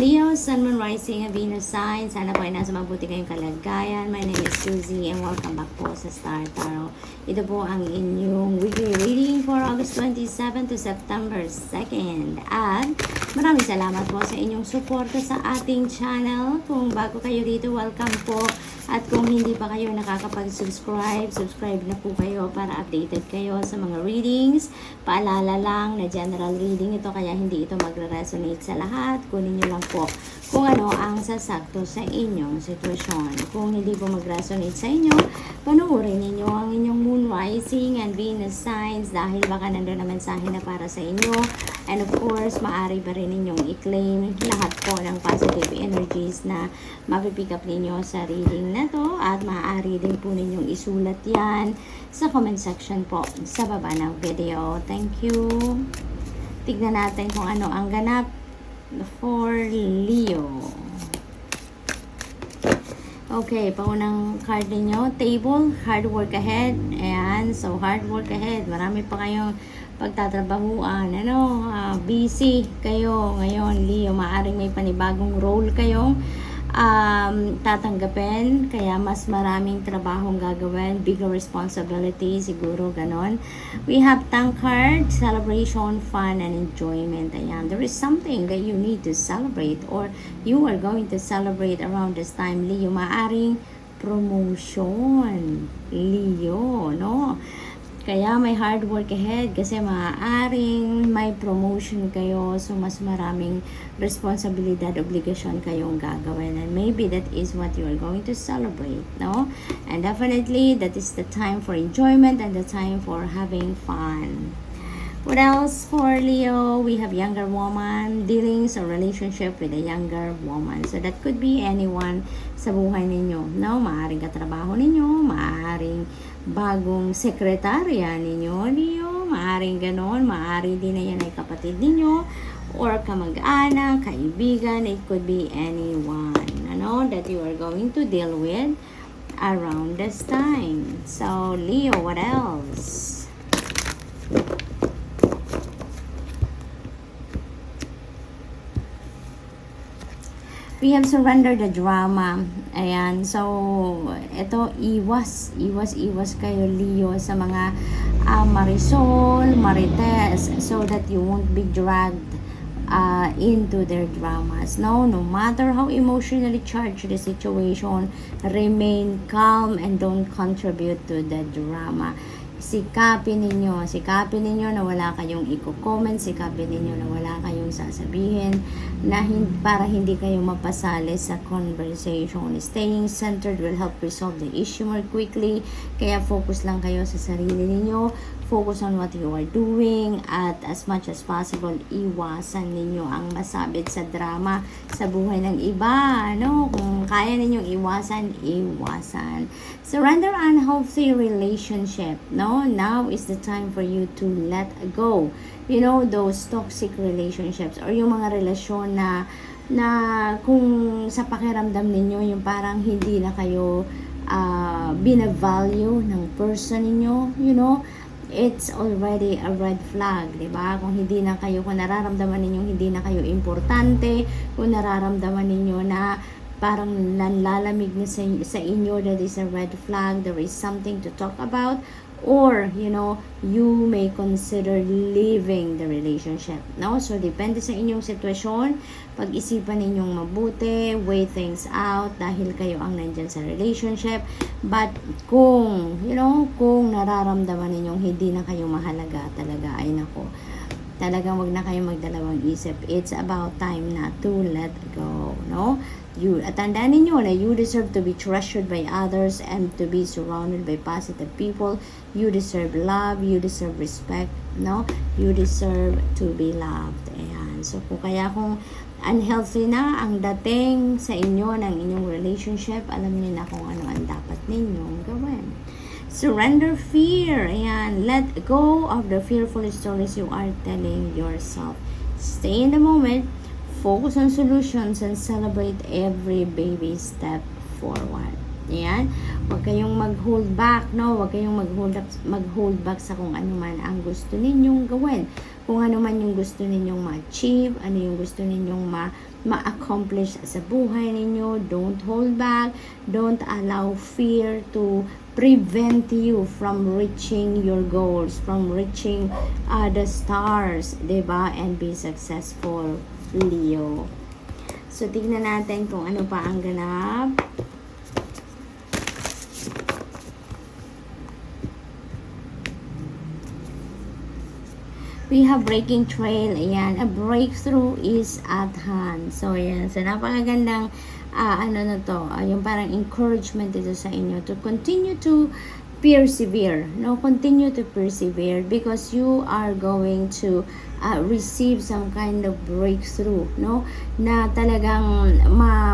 Leo, Sun, Moon, Rising, Venus sign. Sana po ay nasa mabuti kayong kalagayan. My name is Suzy and welcome back po sa Star Tarot. Ito po ang inyong weekly reading for August 27 to September 2nd. At maraming salamat po sa inyong suporta sa ating channel. Kung bago kayo dito, welcome po. At kung hindi pa kayo nakakapag-subscribe, subscribe na po kayo para updated kayo sa mga readings. Paalala lang na general reading ito kaya hindi ito magre-resonate sa lahat. Kunin nyo lang po kung ano ang sasakto sa inyong sitwasyon. Kung hindi po mag-resonate sa inyo, panuorin ninyo ang inyong moon rising and Venus signs dahil baka nandun na mensahe na para sa inyo. And of course, maaari pa rin ninyong i-claim lahat po ng positive energies na mapipick up ninyo sa reading na to. At maaari din po ninyong isulat yan sa comment section po sa baba ng video. Thank you. Tignan natin kung ano ang ganap for Leo. Okay, paunang card ninyo, table, hard work ahead. Ayan, so hard work ahead. Marami pa kayong pagtatrabahuan. Busy kayo ngayon, Leo. Maaring may panibagong role kayong tatanggapin. Kaya mas maraming trabahong gagawin. Bigger responsibility, siguro ganon. We have tankard, celebration, fun, and enjoyment. Ayan, there is something that you need to celebrate or you are going to celebrate around this time, Leo. Maaring promotion, Leo, no? Kaya may hard work ahead kasi maaaring may promotion kayo, so mas maraming responsibilidad, obligasyon kayong gagawin, and maybe that is what you are going to celebrate, no? And definitely that is the time for enjoyment and the time for having fun. What else for Leo? We have younger woman, dealings or relationship with a younger woman. So that could be anyone sa buhay ninyo. No, maaaring katrabaho ninyo, maaaring bagong sekretarya ninyo, Leo. Maaaring ganon, maaaring din na yan ay kapatid ninyo or kamag-anak, kaibigan. It could be anyone, that you are going to deal with around this time. So Leo, what else? We have surrendered the drama. Ayan. So, ito, iwas kayo, Leo, sa mga Marisol, Marites, so that you won't be dragged into their dramas. No matter how emotionally charged the situation, remain calm and don't contribute to the drama. Sikapin ninyo na wala kayong i-comment, sikapin ninyo na wala kayong sasabihin na para hindi kayo mapasali sa conversation. Staying centered will help resolve the issue more quickly. Kaya focus lang kayo sa sarili ninyo. Focus on what you are doing at as much as possible, iwasan ninyo ang masabit sa drama sa buhay ng iba. Kung kaya ninyong iwasan. Surrender unhealthy relationship. Now is the time for you to let go. Those toxic relationships or yung mga relasyon na kung sa pakiramdam ninyo yung parang hindi na kayo binavalue ng person ninyo, it's already a red flag, diba? Kung nararamdaman ninyo hindi na kayo importante, kung nararamdaman ninyo na parang nanlalamig na sa inyo, that is a red flag. There is something to talk about. Or, you may consider leaving the relationship. So, depende sa inyong sitwasyon. Pag-isipan ninyong mabuti, weigh things out dahil kayo ang nandyan sa relationship. But, kung nararamdaman ninyong hindi na kayo mahalaga talaga, ay nako, talagang wag na kayo magdalawang isip. It's about time na to let go, at tandaan ninyo na you deserve to be treasured by others and to be surrounded by positive people. You deserve love, you deserve respect, you deserve to be loved. Ayan. So kung unhealthy na ang dating sa inyo ng inyong relationship, alam niyo na kung ano ang dapat ninyong gawin. Surrender fear. Ayan. Let go of the fearful stories you are telling yourself. Stay in the moment. Focus on solutions and celebrate every baby step forward. Ayan. Huwag kayong mag-hold back, Huwag kayong mag-hold back sa kung ano man ang gusto ninyong gawin. kung ano man yung gusto ninyong ma-achieve, ano yung gusto ninyong ma-accomplish sa buhay ninyo. Don't hold back. Don't allow fear to prevent you from reaching your goals, from reaching the stars, diba? And be successful, Leo. So, tignan natin kung ano pa ang ganap. We have breaking trail. Ayan, a breakthrough is at hand. So, ayan. So, napakagandang ano na to, yung parang encouragement ito sa inyo to continue to persevere, no? Continue to persevere because you are going to receive some kind of breakthrough, no? Na talagang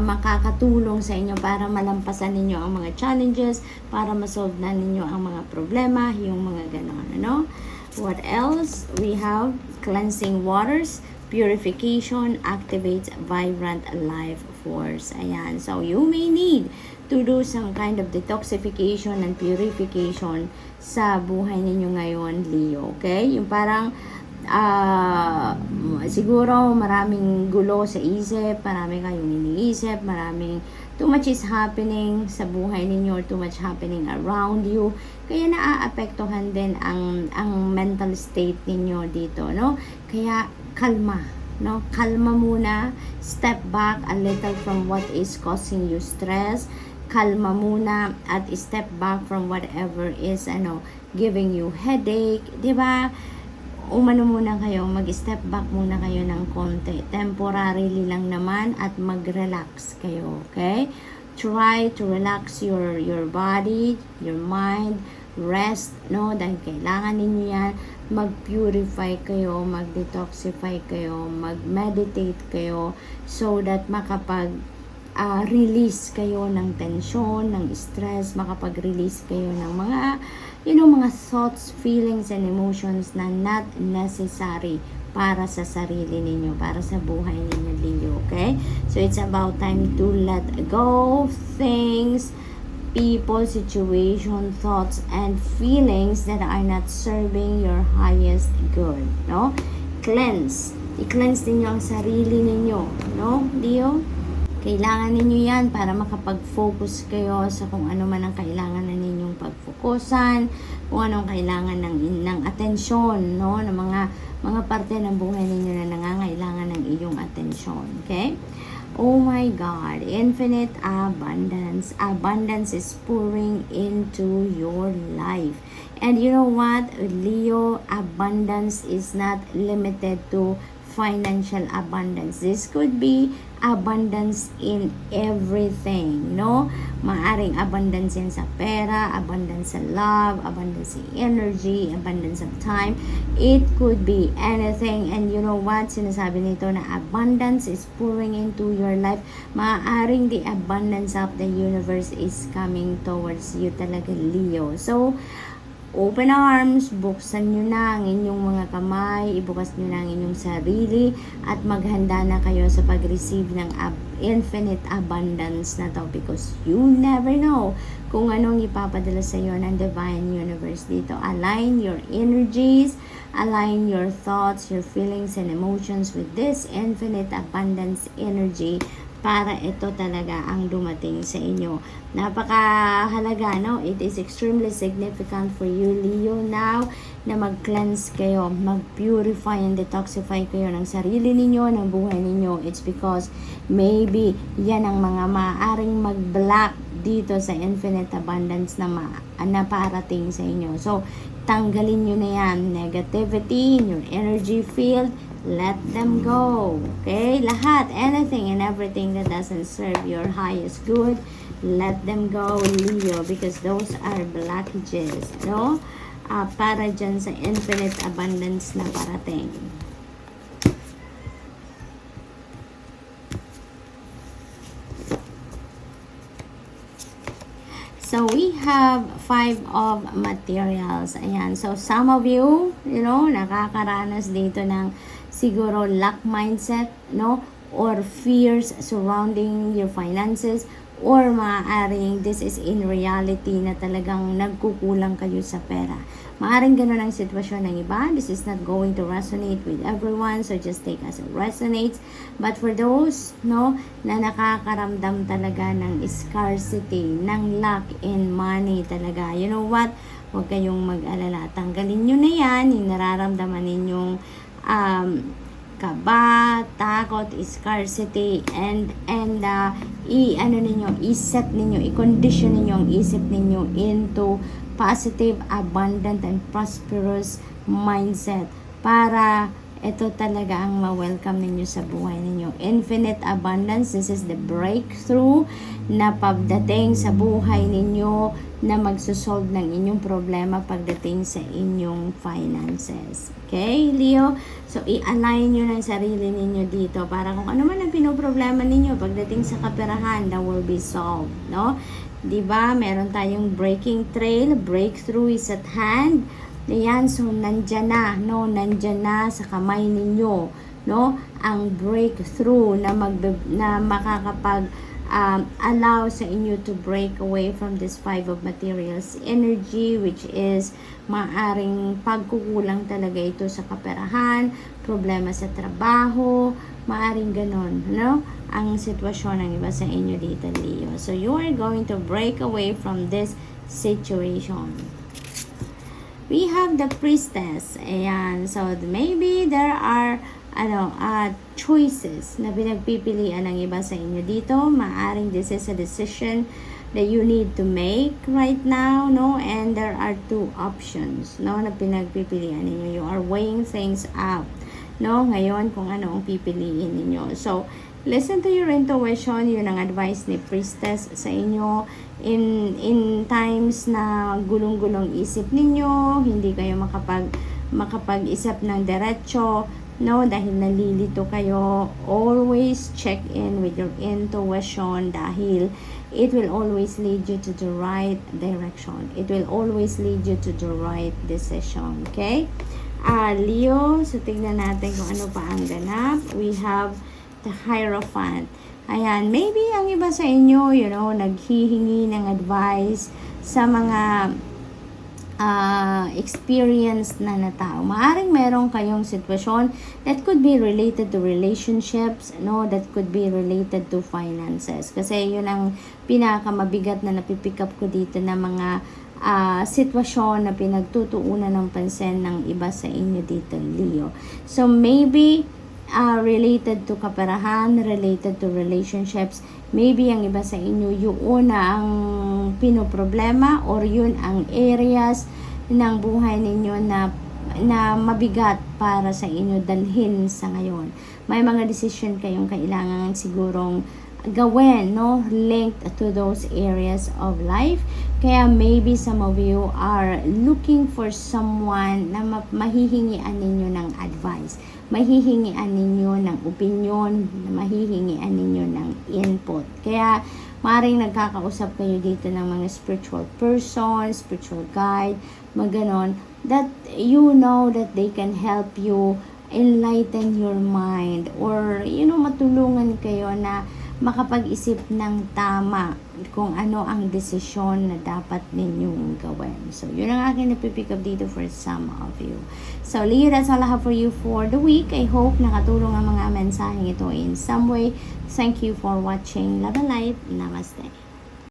makakatulong sa inyo para malampasan ninyo ang mga challenges, para masolve na ninyo ang mga problema, yung mga ganon, no? What else? We have cleansing waters, purification, activates vibrant life force. Ayan. So, you may need to do some kind of detoxification and purification sa buhay ninyo ngayon, Leo. Okay? Yung parang siguro maraming gulo sa isip, marami kayong iniisip, maraming too much is happening sa buhay ninyo, too much happening around you. Kaya naaapektuhan din ang mental state ninyo dito, no? Kaya kalma, no? Kalma muna, step back a little from what is causing you stress. Kalma muna at step back from whatever is giving you headache, 'di ba? Umano muna kayo, mag-step back muna kayo ng konti. Temporarily lang naman at mag-relax kayo, okay? Try to relax your body, your mind, rest, no? Dahil kailangan ninyo yan. Mag-purify kayo, mag-detoxify kayo, mag-meditate kayo so that release kayo ng tension, ng stress, makapag-release kayo ng mga mga thoughts, feelings, and emotions na not necessary para sa sarili ninyo, para sa buhay ninyo, Leo, okay? So, it's about time to let go things, people, situation, thoughts, and feelings that are not serving your highest good, no? Cleanse. I-cleanse ninyo ang sarili ninyo, no, Leo? Kailangan ninyo yan para makapag-focus kayo sa kung ano man ang kailangan na ninyong pag-focusan, kung anong kailangan ng atensyon, no? Ng mga parte ng buhay ninyo na nangangailangan ng iyong atensyon, okay? Oh my God, infinite abundance. Abundance is pouring into your life. And you know what, Leo, abundance is not limited to financial abundance. This could be abundance in everything, no? Maaring abundance yan sa pera, abundance sa love, abundance sa energy, abundance of time. It could be anything. And you know what? Sinasabi nito na abundance is pouring into your life. Maaring the abundance of the universe is coming towards you talaga, Leo. So, open arms, buksan nyo na ang inyong mga kamay, ibukas nyo na ang inyong sarili, at maghanda na kayo sa pag-receive ng infinite abundance na to because you never know kung anong ipapadala sa iyo ng Divine Universe dito. Align your energies, align your thoughts, your feelings, and emotions with this infinite abundance energy para ito talaga ang dumating sa inyo. Napakahalaga, no? It is extremely significant for you, Leo, now na mag-cleanse kayo, mag-purify and detoxify kayo ng sarili ninyo, ng buhay ninyo. It's because maybe yan ang mga maaaring mag-block dito sa infinite abundance na naparating sa inyo. So, tanggalin nyo na yan. Negativity in your energy field, let them go. Okay? Lahat, anything and everything that doesn't serve your highest good, let them go, Leo, because those are blockages, no? Para dyan sa infinite abundance na parating. So, we have 5 of materials. Ayan. So, some of you, nakakaranas dito ng siguro lack mindset, no? Or fears surrounding your finances, or maaaring this is in reality na talagang nagkukulang kayo sa pera. Maaring ganun ang sitwasyon ng iba. This is not going to resonate with everyone, so just take as it resonates. But for those, no, na nakakaramdam talaga ng scarcity, ng lack in money talaga, you know what? Huwag kayong mag-alala. Tanggalin nyo na yan, yung nararamdaman ninyong kaba, takot, scarcity, and i-set ninyo, i-condition ninyo ang isip ninyo into positive, abundant, and prosperous mindset para ito talaga ang ma-welcome ninyo sa buhay ninyo. Infinite abundance, this is the breakthrough na pagdating sa buhay ninyo na magsosolve ng inyong problema pagdating sa inyong finances. Okay, Leo? So, i-align nyo ng sarili ninyo dito para kung ano man ang pinoproblema ninyo pagdating sa kaperahan, that will be solved, no? Diba? Meron tayong breaking trail, breakthrough is at hand. Ayan, so nandyan na, no? Nandyan na sa kamay ninyo, no? Ang breakthrough na makakapag allow sa inyo to break away from this Five of Materials energy, which is maaring pagkukulang talaga ito sa kaperahan, problema sa trabaho, maaring ganon, no? Ang sitwasyon ng iba sa inyo dito, Leo. So, you are going to break away from this situation. We have the Priestess. Ayan. So, maybe there are choices na pinagpipilian ng iba sa inyo dito. Maaring this is a decision that you need to make right now, no? And there are two options, no, na pinagpipilian ninyo. You are weighing things up, no? Ngayon, kung ano ang pipiliin ninyo. So, listen to your intuition. Yun ang advice ni Priestess sa inyo. In times na gulong-gulong isip ninyo, hindi kayo makapag-isip ng diretso, no, dahil nalilito kayo, always check in with your intuition dahil it will always lead you to the right direction. It will always lead you to the right decision. Okay? Leo, so tignan natin kung ano pa ang ganap. We have the Hierophant. Ayan, maybe ang iba sa inyo, you know, naghihingi ng advice sa mga experienced na tao. Maaring meron kayong sitwasyon that could be related to relationships, no, that could be related to finances. Kasi yun ang pinakamabigat na napipick up ko dito na mga sitwasyon na pinagtutuunan ng pansin ng iba sa inyo dito, Leo. So, maybe related to kaperahan, related to relationships, maybe ang iba sa inyo yun ang pinoproblema or yun ang areas ng buhay ninyo na mabigat para sa inyo dalhin sa ngayon. May mga decision kayong kailangan sigurong gawin, no, linked to those areas of life. Kaya maybe some of you are looking for someone na mahihingian ninyo ng advice, mahihingian ninyo ng opinion, mahihingian ninyo ng input. Kaya maaaring nagkakausap kayo dito ng mga spiritual person, spiritual guide, maganon, that you know that they can help you enlighten your mind or, you know, matulungan kayo na makapag-isip ng tama kung ano ang desisyon na dapat ninyong gawin. So, yun ang aking napipick up dito for some of you. So, Leo, that's all I have for you for the week. I hope nakatulong ang mga mensaheng ito in some way. Thank you for watching. Love and light. Namaste.